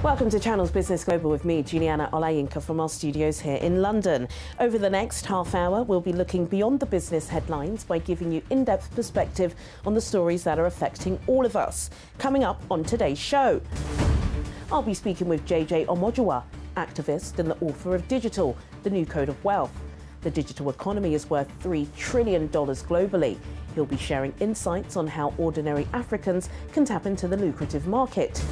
Welcome to Channel's Business Global with me, Juliana Olayinka, from our studios here in London. Over the next half hour, we'll be looking beyond the business headlines by giving you in-depth perspective on the stories that are affecting all of us. Coming up on today's show, I'll be speaking with JJ Omojuwa, activist and the author of Digital, the New Code of Wealth. The digital economy is worth $3 trillion globally. He'll be sharing insights on how ordinary Africans can tap into the lucrative market.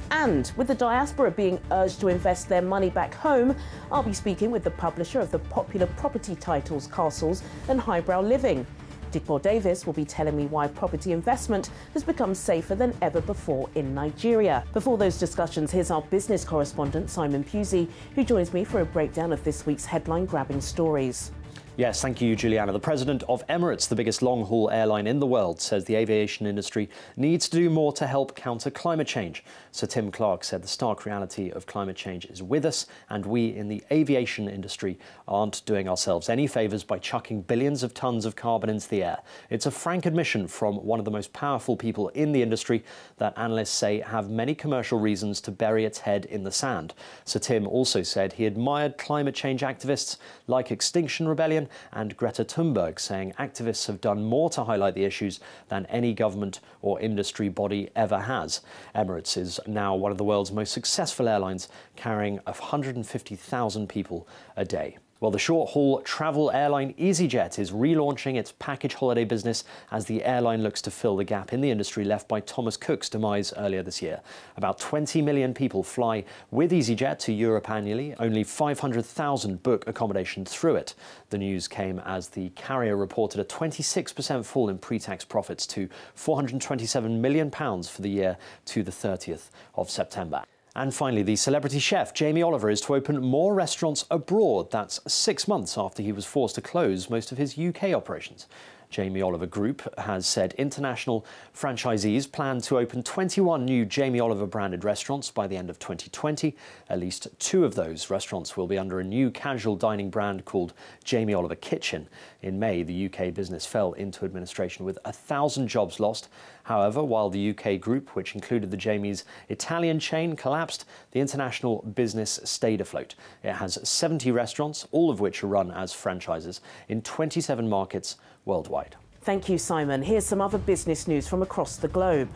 And with the diaspora being urged to invest their money back home, I'll be speaking with the publisher of the popular property titles Castles and Highbrow Living. Dickmore Davis will be telling me why property investment has become safer than ever before in Nigeria. Before those discussions, here's our business correspondent, Simon Pusey, who joins me for a breakdown of this week's headline-grabbing stories. Yes, thank you, Juliana. The president of Emirates, the biggest long-haul airline in the world, says the aviation industry needs to do more to help counter climate change. Sir Tim Clark said the stark reality of climate change is with us, and we in the aviation industry aren't doing ourselves any favours by chucking billions of tonnes of carbon into the air. It's a frank admission from one of the most powerful people in the industry that analysts say have many commercial reasons to bury its head in the sand. Sir Tim also said he admired climate change activists like Extinction Rebellion and Greta Thunberg, saying activists have done more to highlight the issues than any government or industry body ever has. Emirates is now one of the world's most successful airlines, carrying 150,000 people a day. Well, the short-haul travel airline EasyJet is relaunching its package holiday business as the airline looks to fill the gap in the industry left by Thomas Cook's demise earlier this year. About 20 million people fly with EasyJet to Europe annually. Only 500,000 book accommodation through it. The news came as the carrier reported a 26% fall in pre-tax profits to £427 million for the year to the 30th of September. And finally, the celebrity chef Jamie Oliver is to open more restaurants abroad. That's 6 months after he was forced to close most of his UK operations. Jamie Oliver Group has said international franchisees plan to open 21 new Jamie Oliver branded restaurants by the end of 2020. At least 2 of those restaurants will be under a new casual dining brand called Jamie Oliver Kitchen. In May, the UK business fell into administration with 1,000 jobs lost. However, while the UK group, which included the Jamie's Italian chain, collapsed, the international business stayed afloat. It has 70 restaurants, all of which are run as franchises, in 27 markets worldwide. Thank you, Simon. Here's some other business news from across the globe.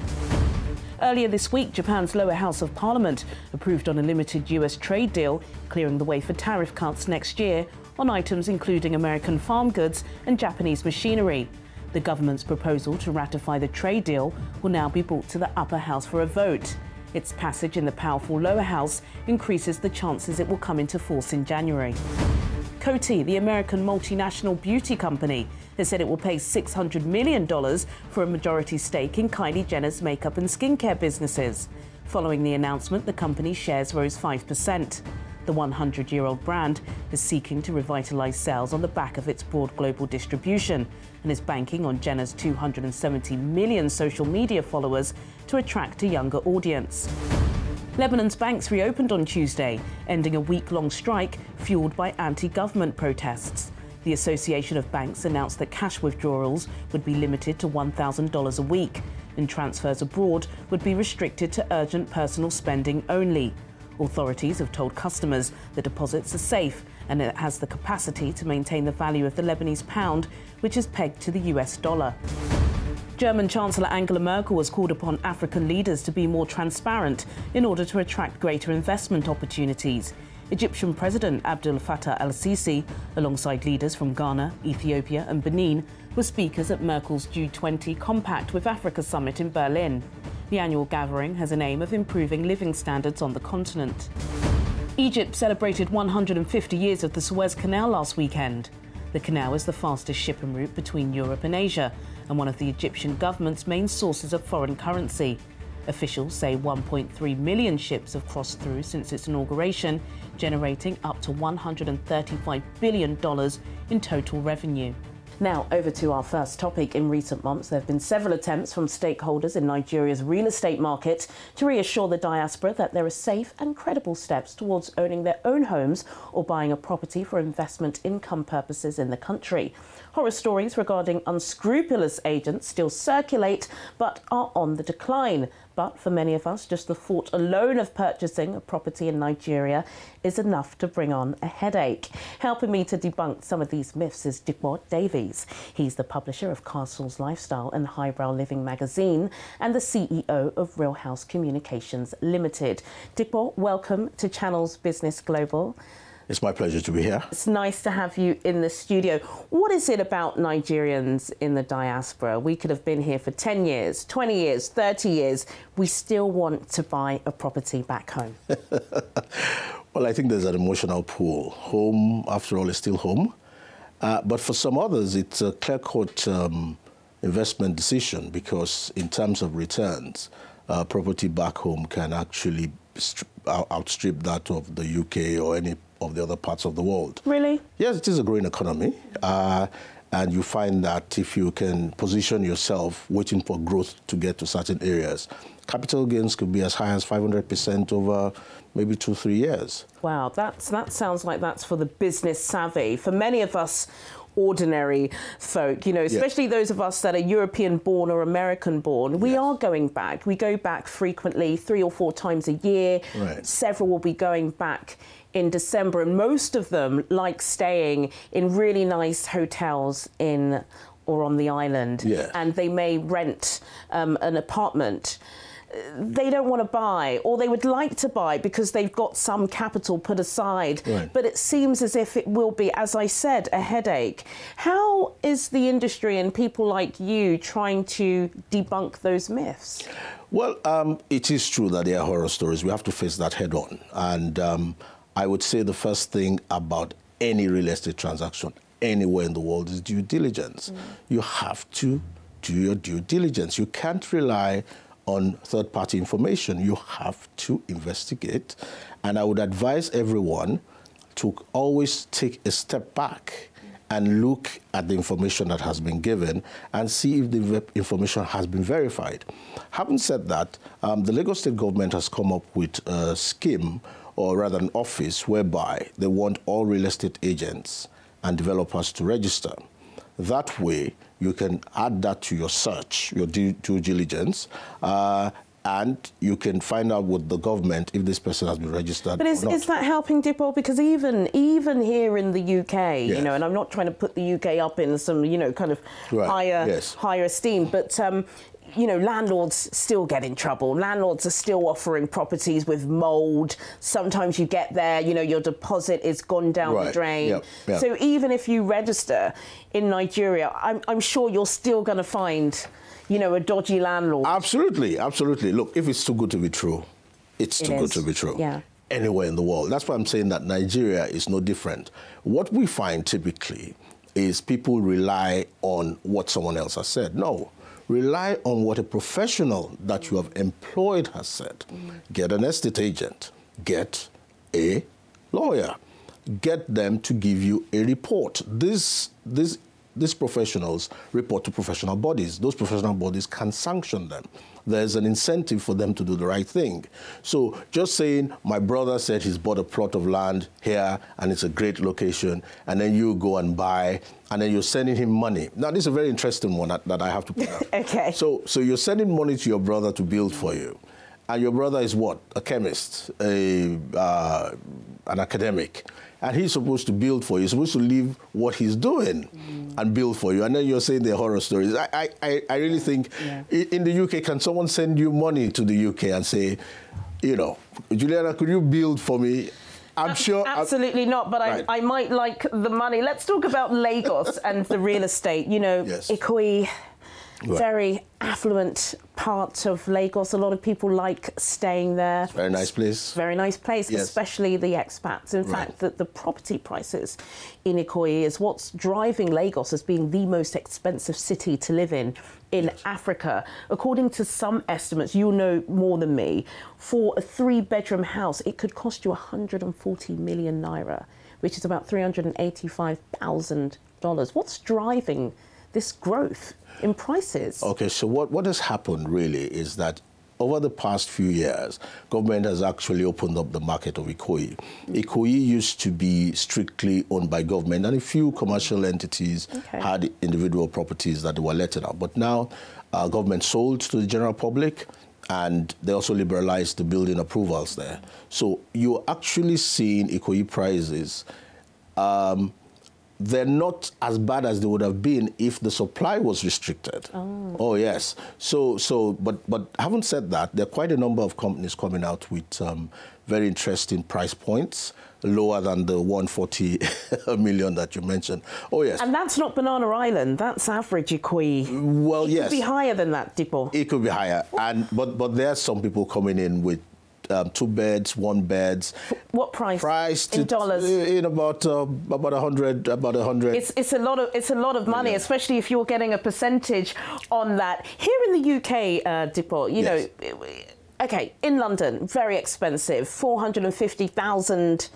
Earlier this week, Japan's lower house of parliament approved on a limited US trade deal, clearing the way for tariff cuts next year on items including American farm goods and Japanese machinery. The government's proposal to ratify the trade deal will now be brought to the upper house for a vote. Its passage in the powerful lower house increases the chances it will come into force in January. Coty, the American multinational beauty company, has said it will pay $600 million for a majority stake in Kylie Jenner's makeup and skincare businesses. Following the announcement, the company's shares rose 5%. The 100-year-old brand is seeking to revitalise sales on the back of its broad global distribution and is banking on Jenner's 270 million social media followers to attract a younger audience. Lebanon's banks reopened on Tuesday, ending a week-long strike fuelled by anti-government protests. The Association of Banks announced that cash withdrawals would be limited to $1,000 a week, and transfers abroad would be restricted to urgent personal spending only. Authorities have told customers the deposits are safe and it has the capacity to maintain the value of the Lebanese pound, which is pegged to the US dollar. German Chancellor Angela Merkel has called upon African leaders to be more transparent in order to attract greater investment opportunities. Egyptian President Abdel Fattah el-Sisi, alongside leaders from Ghana, Ethiopia and Benin, were speakers at Merkel's G20 Compact with Africa summit in Berlin. The annual gathering has an aim of improving living standards on the continent. Egypt celebrated 150 years of the Suez Canal last weekend. The canal is the fastest shipping route between Europe and Asia and one of the Egyptian government's main sources of foreign currency. Officials say 1.3 million ships have crossed through since its inauguration, generating up to $135 billion in total revenue. Now, over to our first topic. In recent months, there have been several attempts from stakeholders in Nigeria's real estate market to reassure the diaspora that there are safe and credible steps towards owning their own homes or buying a property for investment income purposes in the country. Horror stories regarding unscrupulous agents still circulate, but are on the decline. But for many of us, just the thought alone of purchasing a property in Nigeria is enough to bring on a headache. Helping me to debunk some of these myths is Diaspora Davies. He's the publisher of Castles Lifestyle and Highbrow Living magazine and the CEO of Real House Communications Limited. Diaspora, welcome to Channel's Business Global. It's my pleasure to be here. It's nice to have you in the studio. What is it about Nigerians in the diaspora? We could have been here for 10 years, 20 years, 30 years. We still want to buy a property back home. Well, I think there's an emotional pull. Home, after all, is still home. But for some others, it's a clear-cut investment decision because in terms of returns, property back home can actually outstrip that of the UK or any of the other parts of the world. Really? Yes, it is a growing economy. And you find that if you can position yourself waiting for growth to get to certain areas, capital gains could be as high as 500% over maybe 2-3 years. Wow, that sounds like that's for the business savvy. For many of us ordinary folk, you know, especially those of us that are European born or American born, we are going back. We go back frequently, 3 or 4 times a year. Right. Several will be going back in December, and most of them like staying in really nice hotels in or on the island, and they may rent an apartment. They don't want to buy, or they would like to buy because they've got some capital put aside. Right. But it seems as if it will be, as I said, a headache. How is the industry and people like you trying to debunk those myths? Well, it is true that there are horror stories. We have to face that head on. And I would say the first thing about any real estate transaction anywhere in the world is due diligence. You have to do your due diligence. You can't rely on third-party information. You have to investigate. And I would advise everyone to always take a step back and look at the information that has been given and see if the information has been verified. Having said that, the Lagos State government has come up with a scheme, or rather an office, whereby they want all real estate agents and developers to register. That way, you can add that to your search, your due diligence, and you can find out with the government if this person has been registered but is that helping, Diaspora? Because even here in the UK, you know, and I'm not trying to put the UK up in some, you know, kind of higher esteem, but you know, landlords still get in trouble. Landlords are still offering properties with mould. Sometimes you get there, you know, your deposit is gone down the drain. So even if you register in Nigeria, I'm sure you're still going to find, you know, a dodgy landlord. Absolutely, absolutely. Look, if it's too good to be true, it's too good to be true. Yeah. Anywhere in the world. That's why I'm saying that Nigeria is no different. What we find typically is people rely on what someone else has said. No. Rely on what a professional that you have employed has said. Get an estate agent. Get a lawyer. Get them to give you a report. These professionals report to professional bodies. Those professional bodies can sanction them. There's an incentive for them to do the right thing. So just saying, my brother said he's bought a plot of land here and it's a great location, and then you go and buy, and then you're sending him money. Now, this is a very interesting one that I have to put out. Okay. So you're sending money to your brother to build for you. And your brother is what? A chemist, an academic. And he's supposed to build for you. He's supposed to leave what he's doing and build for you. And then you're saying they're horror stories. I really think in the UK, can someone send you money to the UK and say, you know, Juliana, could you build for me? I'm sure. Absolutely not, but I might like the money. Let's talk about Lagos and the real estate. You know, Ikoyi, very affluent part of Lagos. A lot of people like staying there. Very nice place. Very nice place, especially the expats. In fact, the property prices in Ikoyi is what's driving Lagos as being the most expensive city to live in Africa. According to some estimates, you'll know more than me, for a 3-bedroom house, it could cost you 140 million naira, which is about $385,000. What's driving this growth in prices? Okay, so what has happened really is that over the past few years, government has actually opened up the market of Ikoyi. Ikoyi used to be strictly owned by government, and a few commercial entities had individual properties that they were letting out. But now, government sold to the general public. And they also liberalized the building approvals there. So you're actually seeing Ikoyi prices. They're not as bad as they would have been if the supply was restricted. Oh yes. But having said that, there are quite a number of companies coming out with very interesting price points, lower than the 140 million that you mentioned. Oh yes. And that's not Banana Island. That's average Ikoyi. Well, yes. It could be higher than that, Dipo. It could be higher, but there are some people coming in with 2 beds, 1 beds. What price? Priced in dollars? In about 100. It's a lot of money, especially if you're getting a percentage on that. Here in the UK, Dipo, you know, okay, in London, very expensive, $450,000.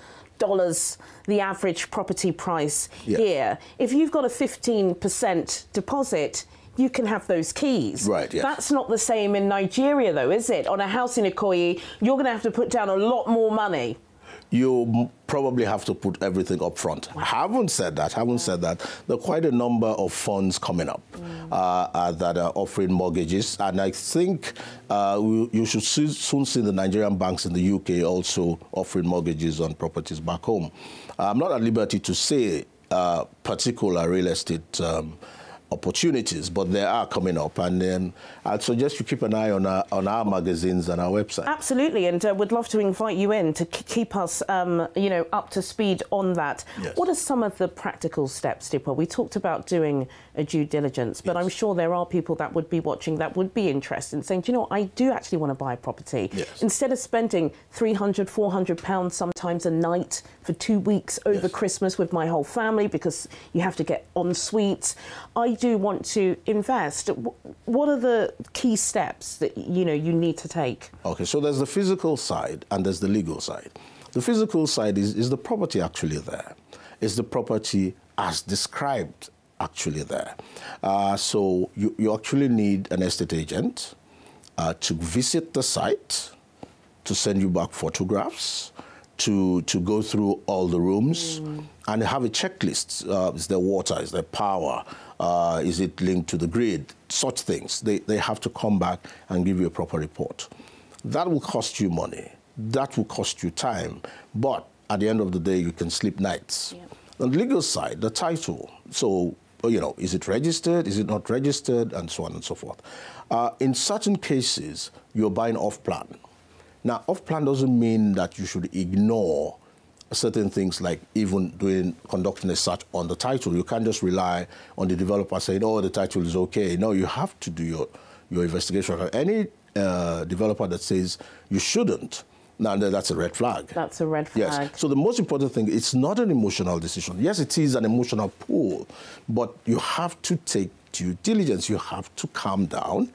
The average property price here. If you've got a 15% deposit, you can have those keys. Right, yes. That's not the same in Nigeria, though, is it? On a house in Ikoyi, you're going to have to put down a lot more money. You probably have to put everything up front. Wow. Having said that, there are quite a number of funds coming up that are offering mortgages. And I think you should soon see the Nigerian banks in the UK also offering mortgages on properties back home. I'm not at liberty to say particular real estate opportunities, but they are coming up, and then I'd suggest you keep an eye on our magazines and our website. Absolutely, and would love to invite you in to keep us, you know, up to speed on that. Yes. What are some of the practical steps, Dipo? We talked about doing a due diligence, but I'm sure there are people that would be watching that would be interested in saying, do you know, I do actually want to buy a property. Yes. Instead of spending £300, £400 sometimes a night for 2 weeks over Christmas with my whole family because you have to get en suites, I do want to invest. What are the key steps that you need to take? Okay, so there's the physical side and there's the legal side. The physical side is the property actually there? Is the property as described actually there? So you actually need an estate agent to visit the site, to send you back photographs, to go through all the rooms and have a checklist. Is there water? Is there power? Is it linked to the grid? Such things. They have to come back and give you a proper report. That will cost you money. That will cost you time. But at the end of the day, you can sleep nights. Yep. On the legal side, the title. So, you know, is it registered? Is it not registered? And so on and so forth. In certain cases, you're buying off-plan. Now, off-plan doesn't mean that you should ignore certain things like even conducting a search on the title. You can't just rely on the developer saying, oh, the title is okay. No, you have to do your investigation. Any developer that says you shouldn't, now that's a red flag. That's a red flag. Yes. So the most important thing, it's not an emotional decision. Yes, it is an emotional pull, but you have to take due diligence. You have to calm down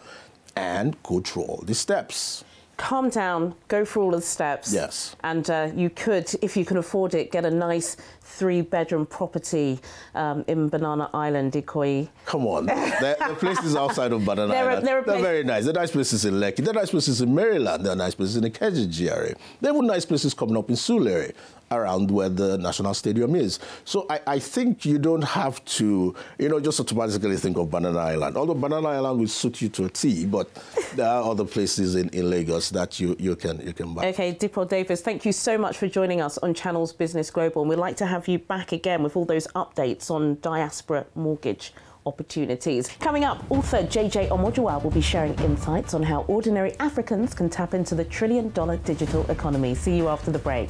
and go through all the steps. Calm down, go through all of the steps. Yes. And you could, if you can afford it, get a nice 3-bedroom property in Banana Island, Ikoyi. Come on. There are places outside of Banana Island. They're very nice. There are nice places in Lekki. There are nice places in Maryland. There are nice places in the Ikeja GRA. There are nice places coming up in Surulere, around where the National Stadium is. So I think you don't have to, just automatically think of Banana Island. Although Banana Island will suit you to a T, but there are other places in Lagos that you can buy. OK, Dipo Davis, thank you so much for joining us on Channels Business Global. And we'd like to have you back again with all those updates on diaspora mortgage opportunities. Coming up, author JJ Omojuwa will be sharing insights on how ordinary Africans can tap into the $1 trillion digital economy. See you after the break.